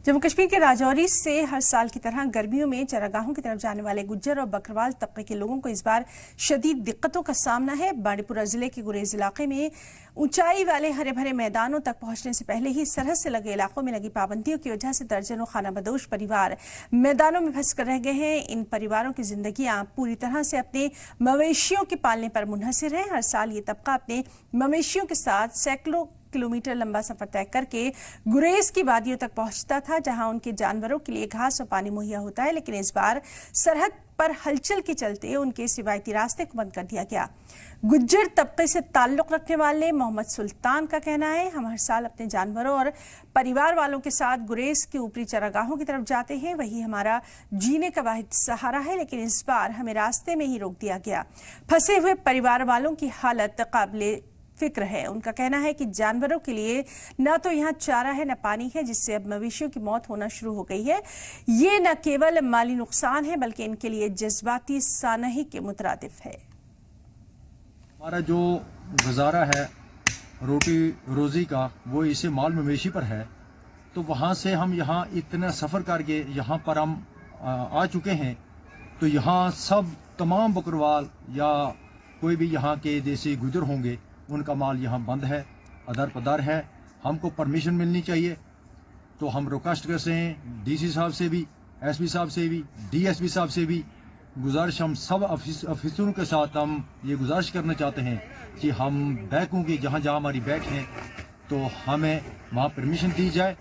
जम्मू कश्मीर के राजौरी से हर साल की तरह गर्मियों में चरागाहों की तरफ जाने वाले गुज्जर और बकरवाल तबके के लोगों को इस बार शदीद दिक्कतों का सामना है। बांडीपुरा जिले के गुरेज इलाके में ऊंचाई वाले हरे भरे मैदानों तक पहुंचने से पहले ही सरहद से लगे इलाकों में लगी पाबंदियों की वजह से दर्जनों खानाबदोश परिवार मैदानों में फंस कर रह गए हैं। इन परिवारों की जिंदगियां पूरी तरह से अपने मवेशियों के पालने पर मुनहसिर है। हर साल ये तबका अपने मवेशियों के साथ सैकड़ों किलोमीटर लंबा सफर तय करके गुरेज की वादियों तक पहुंचता था, जहां उनके जानवरों के लिए घास और पानी मुहैया होता है। लेकिन इस बार सरहद पर हलचल के चलते उनके इस रिवायती रास्ते को बंद कर दिया गया। गुज्जर तबके से ताल्लुक रखने वाले मोहम्मद सुल्तान का कहना है, हम हर साल अपने जानवरों और परिवार वालों के साथ गुरेज के ऊपरी चरागाहों की तरफ जाते हैं, वही हमारा जीने का वाहिद सहारा है। लेकिन इस बार हमें रास्ते में ही रोक दिया गया। फंसे हुए परिवार वालों की हालत काबिले फिक्र है। उनका कहना है कि जानवरों के लिए न तो यहाँ चारा है न पानी है, जिससे अब मवेशियों की मौत होना शुरू हो गई है। ये न केवल माली नुकसान है बल्कि इनके लिए जज्बाती सानही के मुतरादिफ है। हमारा जो गुजारा है रोटी रोजी का वो इसे माल मवेशी पर है, तो वहाँ से हम यहाँ इतना सफ़र करके यहाँ पर हम आ चुके हैं। तो यहाँ सब तमाम बकरवाल या कोई भी यहाँ के जैसे गुजर होंगे उनका माल यहाँ बंद है, अदर पदर है। हमको परमिशन मिलनी चाहिए। तो हम रिक्वेस्ट करते हैं डीसी साहब से भी, एसपी साहब से भी, डीएसपी साहब से भी गुजारिश, हम सब अफसरों के साथ हम ये गुजारिश करना चाहते हैं कि हम बैक होंगे जहाँ जहाँ हमारी बैक हैं तो हमें वहाँ परमिशन दी जाए।